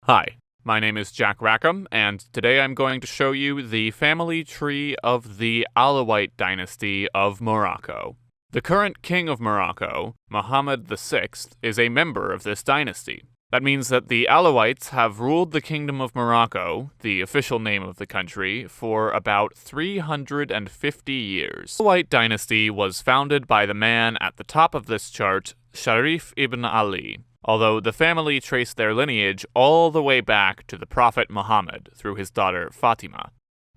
Hi, my name is Jack Rackham, and today I'm going to show you the family tree of the Alawite dynasty of Morocco. The current king of Morocco, Mohammed VI, is a member of this dynasty. That means that the Alawites have ruled the Kingdom of Morocco, the official name of the country, for about 350 years. The Alawite dynasty was founded by the man at the top of this chart, Sharif ibn Ali, although the family traced their lineage all the way back to the Prophet Muhammad through his daughter Fatima.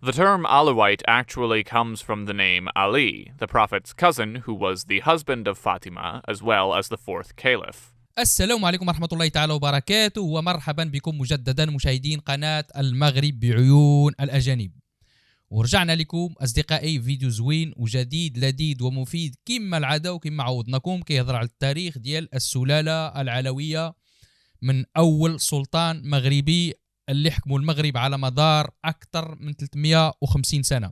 The term Alawite actually comes from the name Ali, the Prophet's cousin who was the husband of Fatima as well as the fourth caliph. السلام عليكم ورحمة الله تعالى وبركاته، ومرحبا بكم مجددا مشاهدين قناة المغرب بعيون الأجانب. ورجعنا لكم أصدقائي فيديو زوين وجديد لذيذ ومفيد كما العادة وكما عودناكم، كيهضر على التاريخ ديال السلالة العلوية من أول سلطان مغربي اللي حكموا المغرب على مدار أكثر من 350 سنة.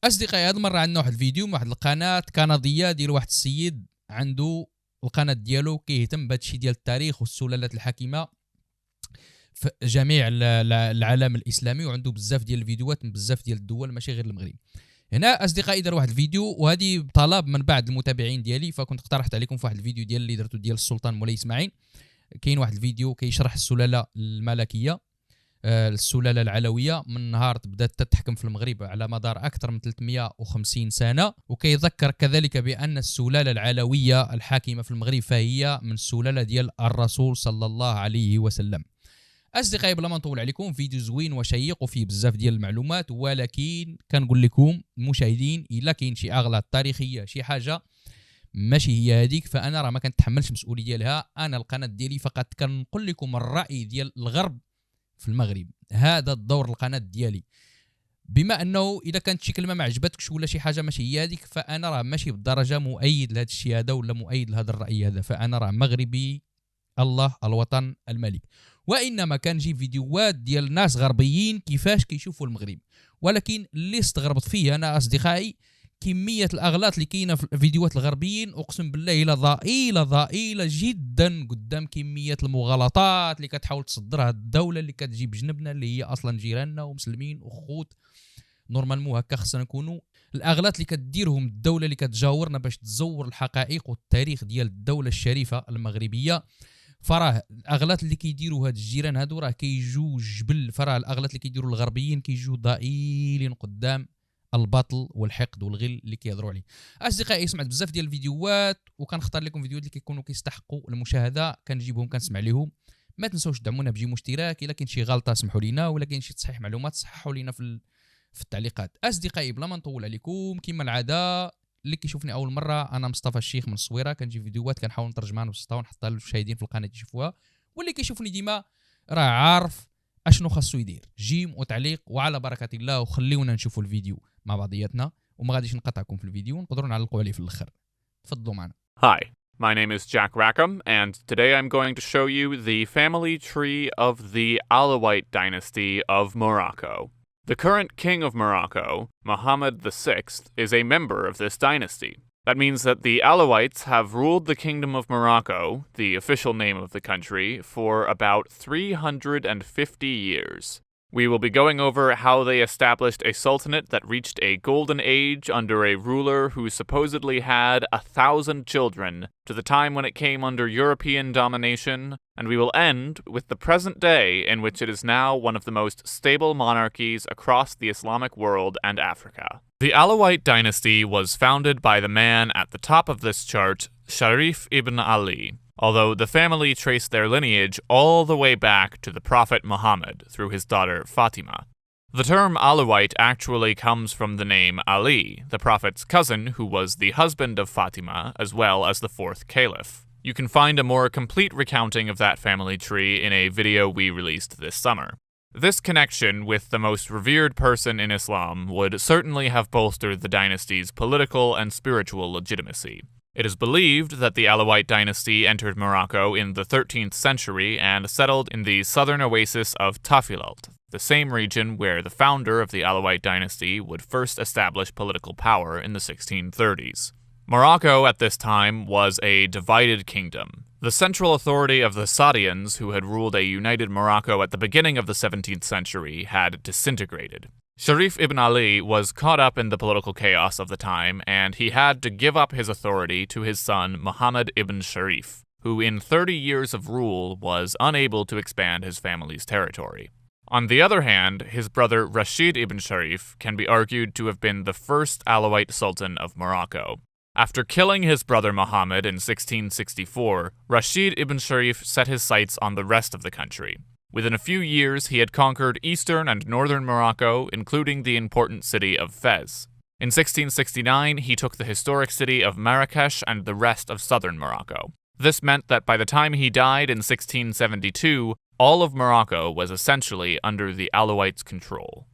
أصدقائي هذه المرة عندنا واحد الفيديو من واحد القناة كندية ديال واحد السيد عنده القناة ديالو كيهتم بهذا الشيء ديال التاريخ والسلالات الحاكمة في جميع العالم الإسلامي، وعنده بزاف ديال الفيديوهات من بزاف ديال الدول ماشي غير المغرب. هنا أصدقائي دار واحد الفيديو، وهذه بطلب من بعض المتابعين ديالي، فكنت اقترحت عليكم في واحد الفيديو ديال اللي درتو ديال السلطان مولاي إسماعيل. كاين واحد الفيديو كيشرح السلالة الملكية، السلالة العلوية من نهار بدات تتحكم في المغرب على مدار أكثر من 350 سنة، وكيذكر كذلك بأن السلالة العلوية الحاكمة في المغرب فهي من السلالة ديال الرسول صلى الله عليه وسلم. أصدقائي بلا ما نطول عليكم، فيديو زوين وشيق وفيه بزاف ديال المعلومات، ولكن كنقول لكم المشاهدين إلا كاين شي أغلاط تاريخية شي حاجة ماشي هي هذيك، فأنا راه ما كنتحملش مسؤولية ديالها. أنا القناة ديالي فقط كنقول لكم الرأي ديال الغرب في المغرب، هذا الدور القناة ديالي. بما انه اذا كانت شي كلمه ما عجبتكش ولا شي حاجه ماشي هي هذيك، فانا راه ماشي بالدرجه مؤيد لهذا الشيء هذا ولا مؤيد لهذا الراي هذا، فانا راه مغربي الله الوطن الملك. وانما كنجيب فيديوهات ديال ناس غربيين كيفاش كيشوفوا المغرب، ولكن اللي استغربت فيه انا اصدقائي كميه الاغلاط اللي كاينه في الفيديوهات الغربيين، اقسم بالله الا ضئيله جدا قدام كميه المغالطات اللي كتحاول تصدرها الدوله اللي كتجي بجنبنا، اللي هي اصلا جيراننا ومسلمين وخوت نورمالمون. هكا خصنا نكونوا. الاغلاط اللي كديرهم الدوله اللي كتجاورنا باش تزور الحقائق والتاريخ ديال الدوله الشريفه المغربيه، فراه الاغلاط اللي كيديروا هاد الجيران هادو راه كيجوا جبل، فراه الاغلاط اللي كيديروا الغربيين كيجوا ضئيلين قدام الباطل والحقد والغل اللي كيهضروا عليه. اصدقائي سمعت بزاف ديال الفيديوهات وكنختار لكم فيديوهات اللي كيكونوا كيستحقوا المشاهده، كنجيبهم كنسمع ليهم. ما تنسوش تدعمونا بجيم اشتراك، الا كاين شي غلطه سمحوا لينا، ولا كاين شي تصحيح معلومات صححوا لينا في التعليقات. اصدقائي بلا ما نطول عليكم، كما العاده اللي كيشوفني اول مره، انا مصطفى الشيخ من الصويره، كنجيب فيديوهات كنحاول نترجمها ونبسطها ونحطها للمشاهدين في القناه يشوفوها، واللي كيشوفني ديما راه عارف اشنو خاصو يدير، جيم وتعليق وعلى بركه الله، وخليونا نشوفوا الفيديو مع بعضياتنا وما غاديش نقطعكم في الفيديو ونقدروا نعلقوا عليه في الاخر. تفضلوا معنا. Hi, my name is Jack Rackham, and today I'm going to show you the family tree of the Alawite dynasty of Morocco. The current king of Morocco, Mohammed VI, is a member of this dynasty. That means that the Alawites have ruled the Kingdom of Morocco, the official name of the country, for about 350 years. We will be going over how they established a sultanate that reached a golden age under a ruler who supposedly had 1,000 children to the time when it came under European domination, and we will end with the present day in which it is now one of the most stable monarchies across the Islamic world and Africa. The Alawite dynasty was founded by the man at the top of this chart, Sharif ibn Ali, although the family traced their lineage all the way back to the Prophet Muhammad through his daughter Fatima. The term Alawite actually comes from the name Ali, the Prophet's cousin who was the husband of Fatima as well as the fourth caliph. You can find a more complete recounting of that family tree in a video we released this summer. This connection with the most revered person in Islam would certainly have bolstered the dynasty's political and spiritual legitimacy. It is believed that the Alawite dynasty entered Morocco in the 13th century and settled in the southern oasis of Tafilalt, the same region where the founder of the Alawite dynasty would first establish political power in the 1630s. Morocco at this time was a divided kingdom. The central authority of the Saadians, who had ruled a united Morocco at the beginning of the 17th century, had disintegrated. Sharif ibn Ali was caught up in the political chaos of the time, and he had to give up his authority to his son Muhammad ibn Sharif, who in 30 years of rule was unable to expand his family's territory. On the other hand, his brother Rashid ibn Sharif can be argued to have been the first Alawite Sultan of Morocco. After killing his brother Muhammad in 1664, Rashid ibn Sharif set his sights on the rest of the country. Within a few years, he had conquered eastern and northern Morocco, including the important city of Fez. In 1669, he took the historic city of Marrakesh and the rest of southern Morocco. This meant that by the time he died in 1672, all of Morocco was essentially under the Alawites' control.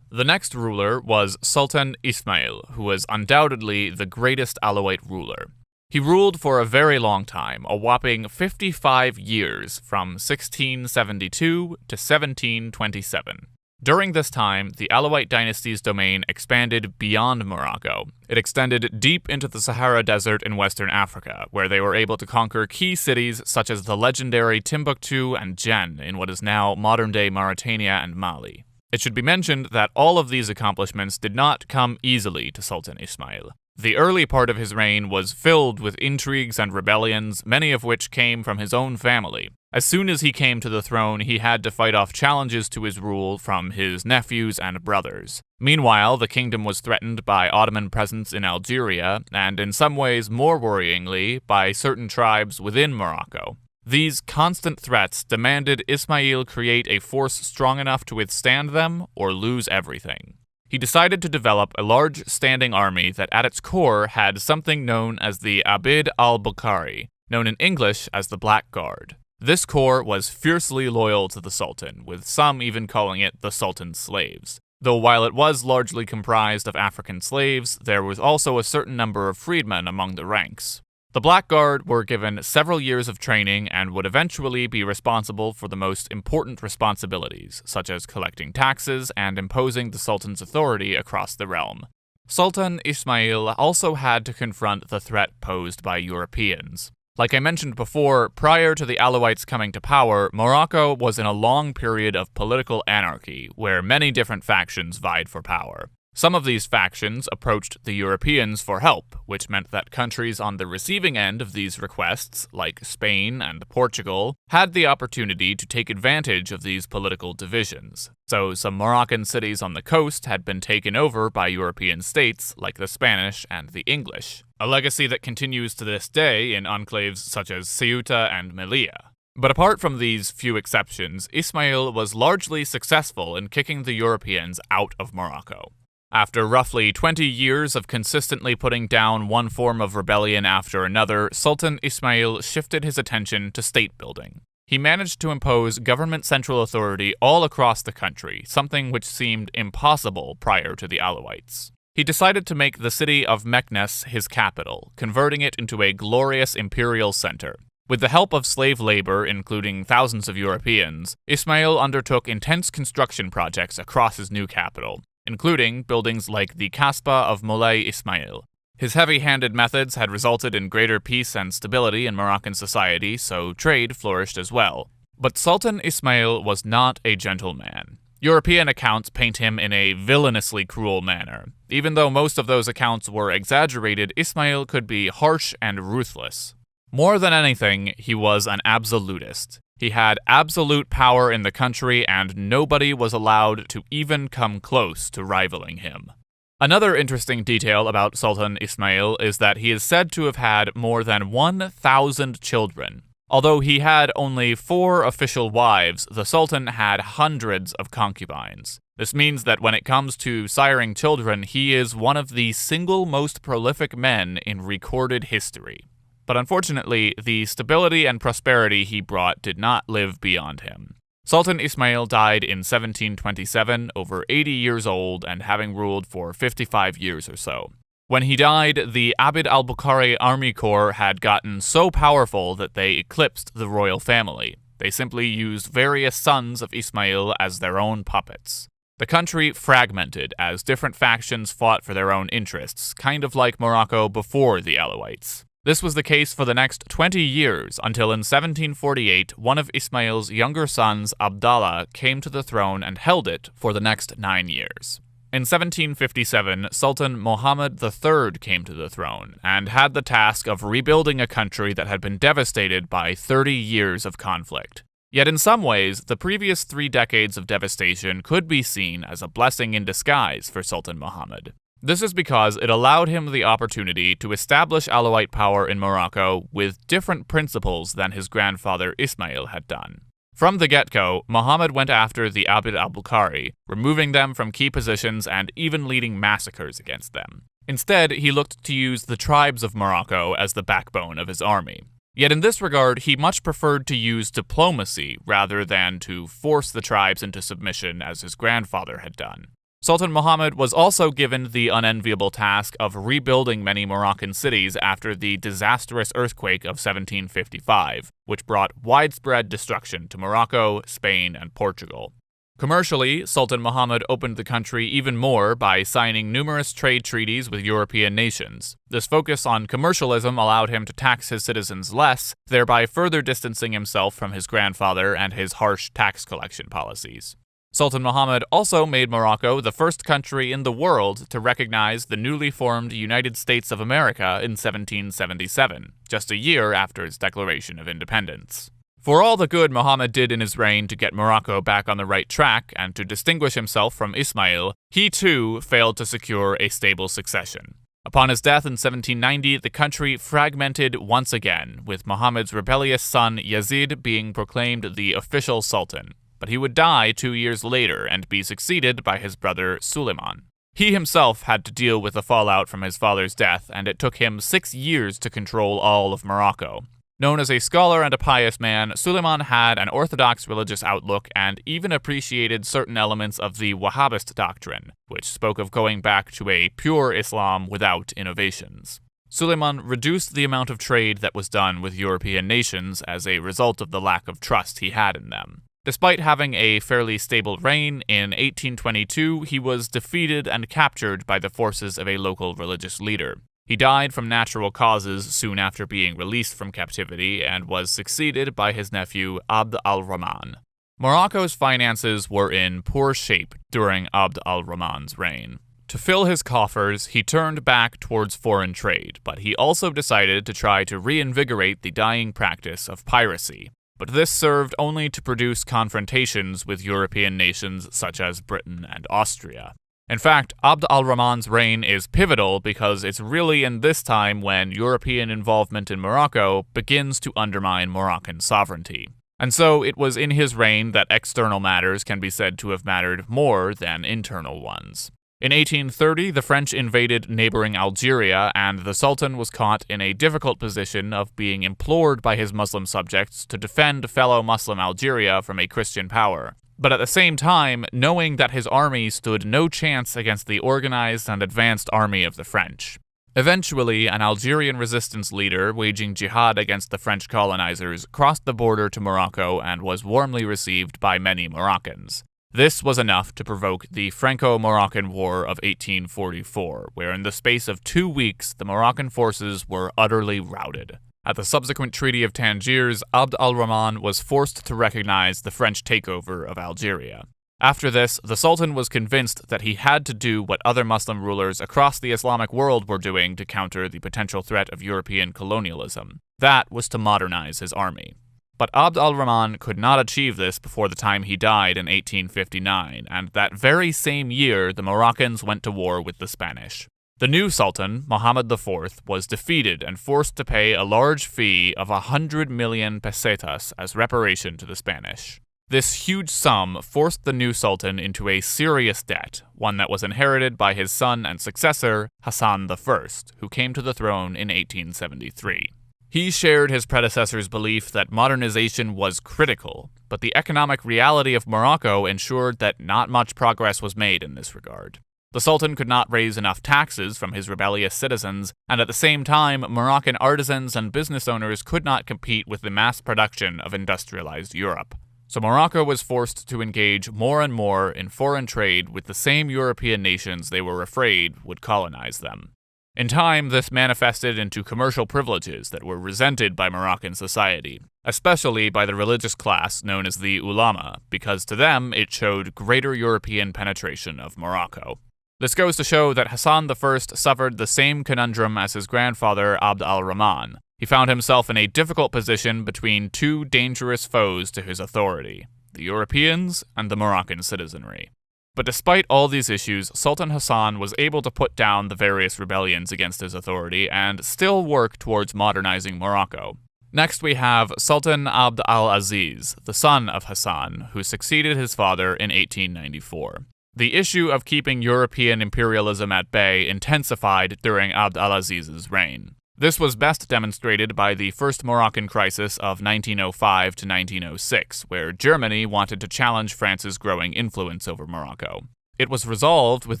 The next ruler was Sultan Ismail, who was undoubtedly the greatest Alawite ruler. He ruled for a very long time, a whopping 55 years, from 1672 to 1727. During this time, the Alawite dynasty's domain expanded beyond Morocco. It extended deep into the Sahara Desert in Western Africa, where they were able to conquer key cities such as the legendary Timbuktu and Jen in what is now modern-day Mauritania and Mali. It should be mentioned that all of these accomplishments did not come easily to Sultan Ismail. The early part of his reign was filled with intrigues and rebellions, many of which came from his own family. As soon as he came to the throne, he had to fight off challenges to his rule from his nephews and brothers. Meanwhile, the kingdom was threatened by Ottoman presence in Algeria, and in some ways more worryingly, by certain tribes within Morocco. These constant threats demanded Ismail create a force strong enough to withstand them or lose everything. He decided to develop a large standing army that at its core had something known as the Abid al-Bukhari, known in English as the Black Guard. This corps was fiercely loyal to the Sultan, with some even calling it the Sultan's slaves. Though while it was largely comprised of African slaves, there was also a certain number of freedmen among the ranks. The Black Guard were given several years of training and would eventually be responsible for the most important responsibilities, such as collecting taxes and imposing the Sultan's authority across the realm. Sultan Ismail also had to confront the threat posed by Europeans. Like I mentioned before, prior to the Alawites coming to power, Morocco was in a long period of political anarchy, where many different factions vied for power. Some of these factions approached the Europeans for help, which meant that countries on the receiving end of these requests, like Spain and Portugal, had the opportunity to take advantage of these political divisions. So some Moroccan cities on the coast had been taken over by European states like the Spanish and the English, a legacy that continues to this day in enclaves such as Ceuta and Melilla. But apart from these few exceptions, Ismail was largely successful in kicking the Europeans out of Morocco. After roughly 20 years of consistently putting down one form of rebellion after another, Sultan Ismail shifted his attention to state building. He managed to impose government central authority all across the country, something which seemed impossible prior to the Alawites. He decided to make the city of Meknes his capital, converting it into a glorious imperial center. With the help of slave labor, including thousands of Europeans, Ismail undertook intense construction projects across his new capital, including buildings like the Kasbah of Moulay Ismail. His heavy-handed methods had resulted in greater peace and stability in Moroccan society, so trade flourished as well. But Sultan Ismail was not a gentleman. European accounts paint him in a villainously cruel manner. Even though most of those accounts were exaggerated, Ismail could be harsh and ruthless. More than anything, he was an absolutist. He had absolute power in the country, and nobody was allowed to even come close to rivaling him. Another interesting detail about Sultan Ismail is that he is said to have had more than 1,000 children. Although he had only 4 official wives, the Sultan had hundreds of concubines. This means that when it comes to siring children, he is one of the single most prolific men in recorded history. But unfortunately, the stability and prosperity he brought did not live beyond him. Sultan Ismail died in 1727, over 80 years old and having ruled for 55 years or so. When he died, the Abid al-Bukhari army corps had gotten so powerful that they eclipsed the royal family. They simply used various sons of Ismail as their own puppets. The country fragmented as different factions fought for their own interests, kind of like Morocco before the Alawites. This was the case for the next 20 years until in 1748 one of Ismail's younger sons, Abdallah, came to the throne and held it for the next 9 years. In 1757, Sultan Muhammad III came to the throne and had the task of rebuilding a country that had been devastated by 30 years of conflict. Yet in some ways, the previous 3 decades of devastation could be seen as a blessing in disguise for Sultan Muhammad. This is because it allowed him the opportunity to establish Alawite power in Morocco with different principles than his grandfather Ismail had done. From the get-go, Muhammad went after the Abd al-Bukhari, removing them from key positions and even leading massacres against them. Instead, he looked to use the tribes of Morocco as the backbone of his army. Yet in this regard, he much preferred to use diplomacy rather than to force the tribes into submission as his grandfather had done. Sultan Muhammad was also given the unenviable task of rebuilding many Moroccan cities after the disastrous earthquake of 1755, which brought widespread destruction to Morocco, Spain, and Portugal. Commercially, Sultan Muhammad opened the country even more by signing numerous trade treaties with European nations. This focus on commercialism allowed him to tax his citizens less, thereby further distancing himself from his grandfather and his harsh tax collection policies. Sultan Muhammad also made Morocco the first country in the world to recognize the newly formed United States of America in 1777, just a year after its declaration of independence. For all the good Muhammad did in his reign to get Morocco back on the right track and to distinguish himself from Ismail, he too failed to secure a stable succession. Upon his death in 1790, the country fragmented once again, with Muhammad's rebellious son Yazid being proclaimed the official sultan. But he would die 2 years later and be succeeded by his brother Suleiman. He himself had to deal with the fallout from his father's death, and it took him 6 years to control all of Morocco. Known as a scholar and a pious man, Suleiman had an orthodox religious outlook and even appreciated certain elements of the Wahhabist doctrine, which spoke of going back to a pure Islam without innovations. Suleiman reduced the amount of trade that was done with European nations as a result of the lack of trust he had in them. Despite having a fairly stable reign, in 1822 he was defeated and captured by the forces of a local religious leader. He died from natural causes soon after being released from captivity and was succeeded by his nephew Abd al-Rahman. Morocco's finances were in poor shape during Abd al-Rahman's reign. To fill his coffers, he turned back towards foreign trade, but he also decided to try to reinvigorate the dying practice of piracy. But this served only to produce confrontations with European nations such as Britain and Austria. In fact, Abd al-Rahman's reign is pivotal because it's really in this time when European involvement in Morocco begins to undermine Moroccan sovereignty. And so it was in his reign that external matters can be said to have mattered more than internal ones. In 1830, the French invaded neighboring Algeria, and the Sultan was caught in a difficult position of being implored by his Muslim subjects to defend fellow Muslim Algeria from a Christian power. But at the same time, knowing that his army stood no chance against the organized and advanced army of the French. Eventually, an Algerian resistance leader waging jihad against the French colonizers crossed the border to Morocco and was warmly received by many Moroccans. This was enough to provoke the Franco-Moroccan War of 1844, where in the space of 2 weeks the Moroccan forces were utterly routed. At the subsequent Treaty of Tangiers, Abd al-Rahman was forced to recognize the French takeover of Algeria. After this, the Sultan was convinced that he had to do what other Muslim rulers across the Islamic world were doing to counter the potential threat of European colonialism. That was to modernize his army. But Abd al-Rahman could not achieve this before the time he died in 1859, and that very same year the Moroccans went to war with the Spanish. The new Sultan, Muhammad IV, was defeated and forced to pay a large fee of 100 million pesetas as reparation to the Spanish. This huge sum forced the new Sultan into a serious debt, one that was inherited by his son and successor, Hassan I, who came to the throne in 1873. He shared his predecessor's belief that modernization was critical, but the economic reality of Morocco ensured that not much progress was made in this regard. The Sultan could not raise enough taxes from his rebellious citizens, and at the same time, Moroccan artisans and business owners could not compete with the mass production of industrialized Europe. So Morocco was forced to engage more and more in foreign trade with the same European nations they were afraid would colonize them. In time, this manifested into commercial privileges that were resented by Moroccan society, especially by the religious class known as the ulama, because to them it showed greater European penetration of Morocco. This goes to show that Hassan I suffered the same conundrum as his grandfather Abd al-Rahman. He found himself in a difficult position between two dangerous foes to his authority, the Europeans and the Moroccan citizenry. But despite all these issues, Sultan Hassan was able to put down the various rebellions against his authority and still work towards modernizing Morocco. Next we have Sultan Abd al-Aziz, the son of Hassan, who succeeded his father in 1894. The issue of keeping European imperialism at bay intensified during Abd al-Aziz's reign. This was best demonstrated by the First Moroccan Crisis of 1905 to 1906, where Germany wanted to challenge France's growing influence over Morocco. It was resolved with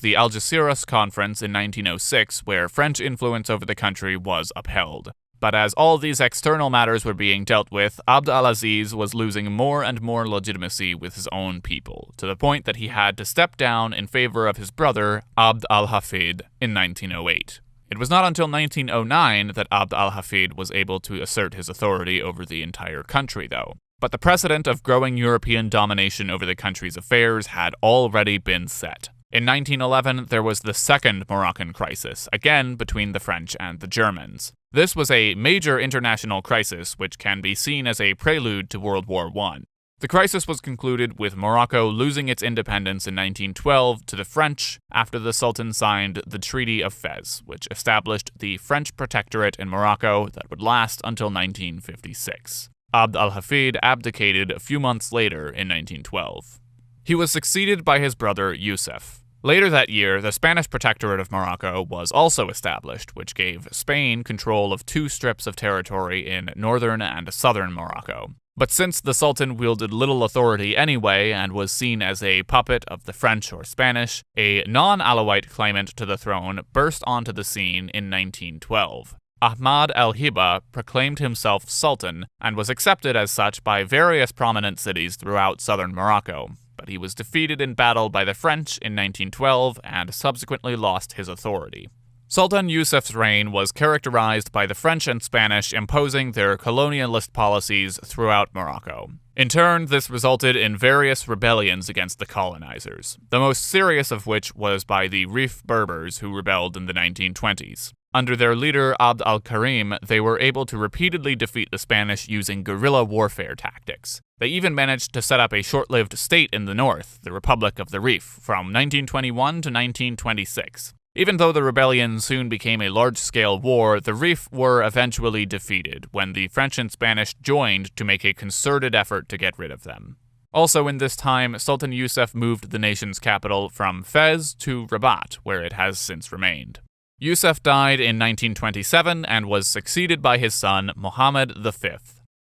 the Algeciras Conference in 1906, where French influence over the country was upheld. But as all these external matters were being dealt with, Abd al-Aziz was losing more and more legitimacy with his own people, to the point that he had to step down in favor of his brother, Abd al-Hafid, in 1908. It was not until 1909 that Abd al-Hafid was able to assert his authority over the entire country, though. But the precedent of growing European domination over the country's affairs had already been set. In 1911, there was the Second Moroccan Crisis, again between the French and the Germans. This was a major international crisis which can be seen as a prelude to World War I. The crisis was concluded with Morocco losing its independence in 1912 to the French after the Sultan signed the Treaty of Fez, which established the French protectorate in Morocco that would last until 1956. Abd al-Hafid abdicated a few months later in 1912. He was succeeded by his brother Yusuf. Later that year, the Spanish Protectorate of Morocco was also established, which gave Spain control of two strips of territory in northern and southern Morocco. But since the Sultan wielded little authority anyway and was seen as a puppet of the French or Spanish, a non-Alawite claimant to the throne burst onto the scene in 1912. Ahmad al-Hiba proclaimed himself Sultan and was accepted as such by various prominent cities throughout southern Morocco. But he was defeated in battle by the French in 1912 and subsequently lost his authority. Sultan Yusuf's reign was characterized by the French and Spanish imposing their colonialist policies throughout Morocco. In turn, this resulted in various rebellions against the colonizers, the most serious of which was by the Rif Berbers who rebelled in the 1920s. Under their leader Abd al-Karim, they were able to repeatedly defeat the Spanish using guerrilla warfare tactics. They even managed to set up a short-lived state in the north, the Republic of the Rif, from 1921 to 1926. Even though the rebellion soon became a large-scale war, the Rif were eventually defeated when the French and Spanish joined to make a concerted effort to get rid of them. Also in this time, Sultan Yusuf moved the nation's capital from Fez to Rabat, where it has since remained. Yusuf died in 1927 and was succeeded by his son, Mohammed V.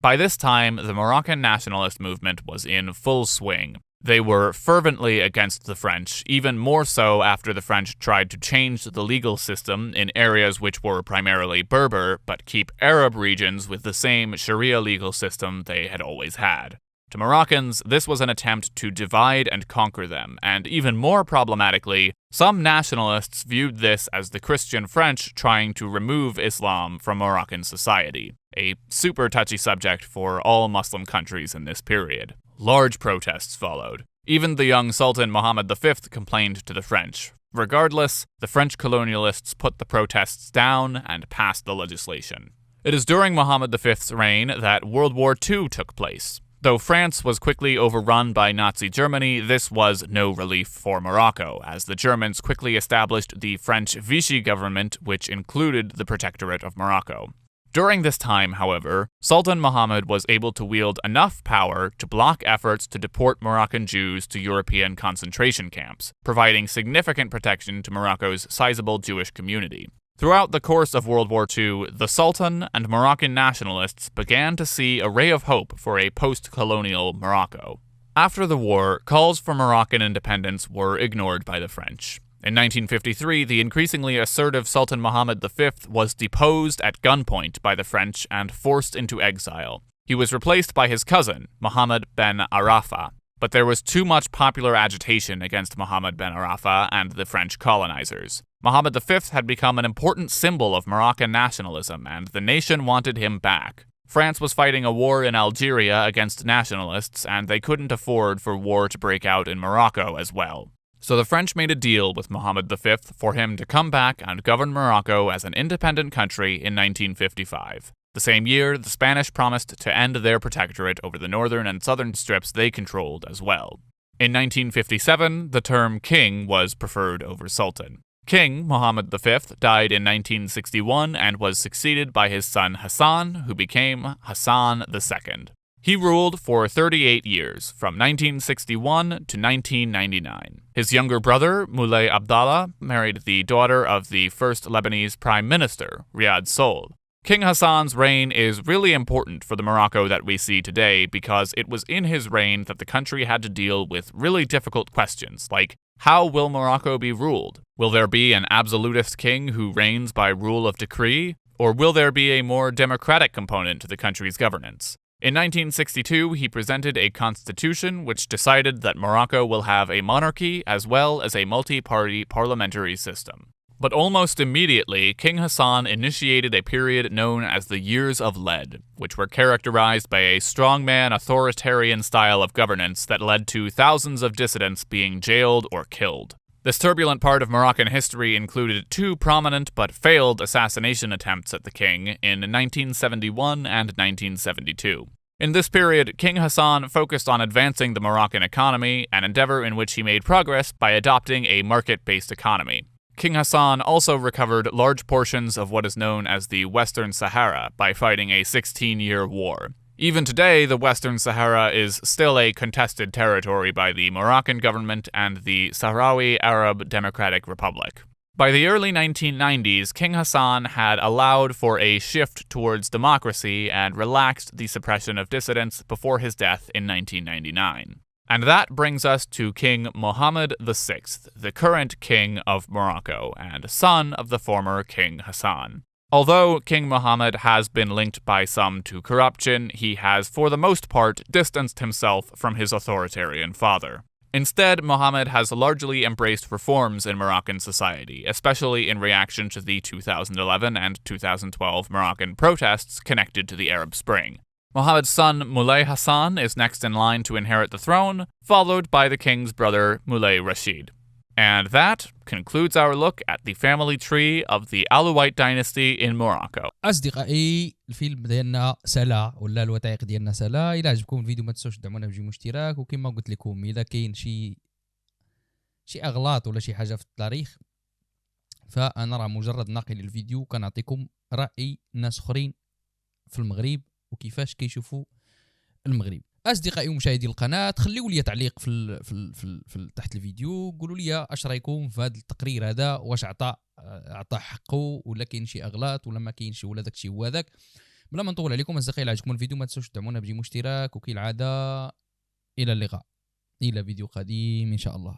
By this time, the Moroccan nationalist movement was in full swing. They were fervently against the French, even more so after the French tried to change the legal system in areas which were primarily Berber, but keep Arab regions with the same Sharia legal system they had always had. To Moroccans, this was an attempt to divide and conquer them, and even more problematically, some nationalists viewed this as the Christian French trying to remove Islam from Moroccan society, a super touchy subject for all Muslim countries in this period. Large protests followed. Even the young Sultan Mohammed V complained to the French. Regardless, the French colonialists put the protests down and passed the legislation. It is during Mohammed V's reign that World War II took place. Though France was quickly overrun by Nazi Germany, this was no relief for Morocco, as the Germans quickly established the French Vichy government, which included the Protectorate of Morocco. During this time, however, Sultan Mohammed was able to wield enough power to block efforts to deport Moroccan Jews to European concentration camps, providing significant protection to Morocco's sizable Jewish community. Throughout the course of World War II, the Sultan and Moroccan nationalists began to see a ray of hope for a post-colonial Morocco. After the war, calls for Moroccan independence were ignored by the French. In 1953, the increasingly assertive Sultan Mohammed V was deposed at gunpoint by the French and forced into exile. He was replaced by his cousin, Mohammed ben Arafa. but there was too much popular agitation against Mohammed bin Arafah and the French colonizers. Mohammed V had become an important symbol of Moroccan nationalism, and the nation wanted him back. France was fighting a war in Algeria against nationalists, and they couldn't afford for war to break out in Morocco as well. So the French made a deal with Mohammed V for him to come back and govern Morocco as an independent country in 1955. The same year, the Spanish promised to end their protectorate over the northern and southern strips they controlled as well. In 1957, the term king was preferred over sultan. King Mohammed V died in 1961 and was succeeded by his son Hassan, who became Hassan II. He ruled for 38 years, from 1961 to 1999. His younger brother, Moulay Abdallah, married the daughter of the first Lebanese Prime Minister, Riyad Sohl. King Hassan's reign is really important for the Morocco that we see today because it was in his reign that the country had to deal with really difficult questions, like how will Morocco be ruled? Will there be an absolutist king who reigns by rule of decree? Or will there be a more democratic component to the country's governance? In 1962, he presented a constitution which decided that Morocco will have a monarchy as well as a multi-party parliamentary system. But almost immediately, King Hassan initiated a period known as the Years of Lead, which were characterized by a strongman authoritarian style of governance that led to thousands of dissidents being jailed or killed. This turbulent part of Moroccan history included two prominent but failed assassination attempts at the king in 1971 and 1972. In this period, King Hassan focused on advancing the Moroccan economy, an endeavor in which he made progress by adopting a market-based economy. King Hassan also recovered large portions of what is known as the Western Sahara by fighting a 16-year war. Even today, the Western Sahara is still a contested territory by the Moroccan government and the Sahrawi Arab Democratic Republic. By the early 1990s, King Hassan had allowed for a shift towards democracy and relaxed the suppression of dissidents before his death in 1999. And that brings us to King Mohammed VI, the current king of Morocco and son of the former King Hassan. Although King Mohammed has been linked by some to corruption, he has for the most part distanced himself from his authoritarian father. Instead, Mohammed has largely embraced reforms in Moroccan society, especially in reaction to the 2011 and 2012 Moroccan protests connected to the Arab Spring. Mohammed's son Moulay Hassan is next in line to inherit the throne, followed by the king's brother Moulay Rashid. And that concludes our look at the family tree of the Alawite dynasty in Morocco. أصدقائي الفيلم ديالنا سلا ولا الوثائق ديالنا سلا. إلا عجبكم الفيديو ما تنسوش تدعمونا بجيم اشتراك، وكما قلت لكم إذا كاين شي أغلاط ولا شي حاجة في التاريخ فأنا راه مجرد ناقل للفيديو، كنعطيكم رأي ناس أخرين في المغرب وكيفاش كيشوفوا المغرب. اصدقائي ومشاهدي القناه، خليوا لي تعليق في تحت الفيديو، قولوا لي اش رايكم في هذا التقرير هذا، واش عطى حقه ولا كاين شي اغلاط ولا ما كاينش ولا داك الشيء هو هذاك. بلا ما نطول عليكم اصدقائي، اللي عجبكم الفيديو ما تنسوش تدعمونا بجيم اشتراك، وكالعاده الى اللقاء الى فيديو قديم ان شاء الله.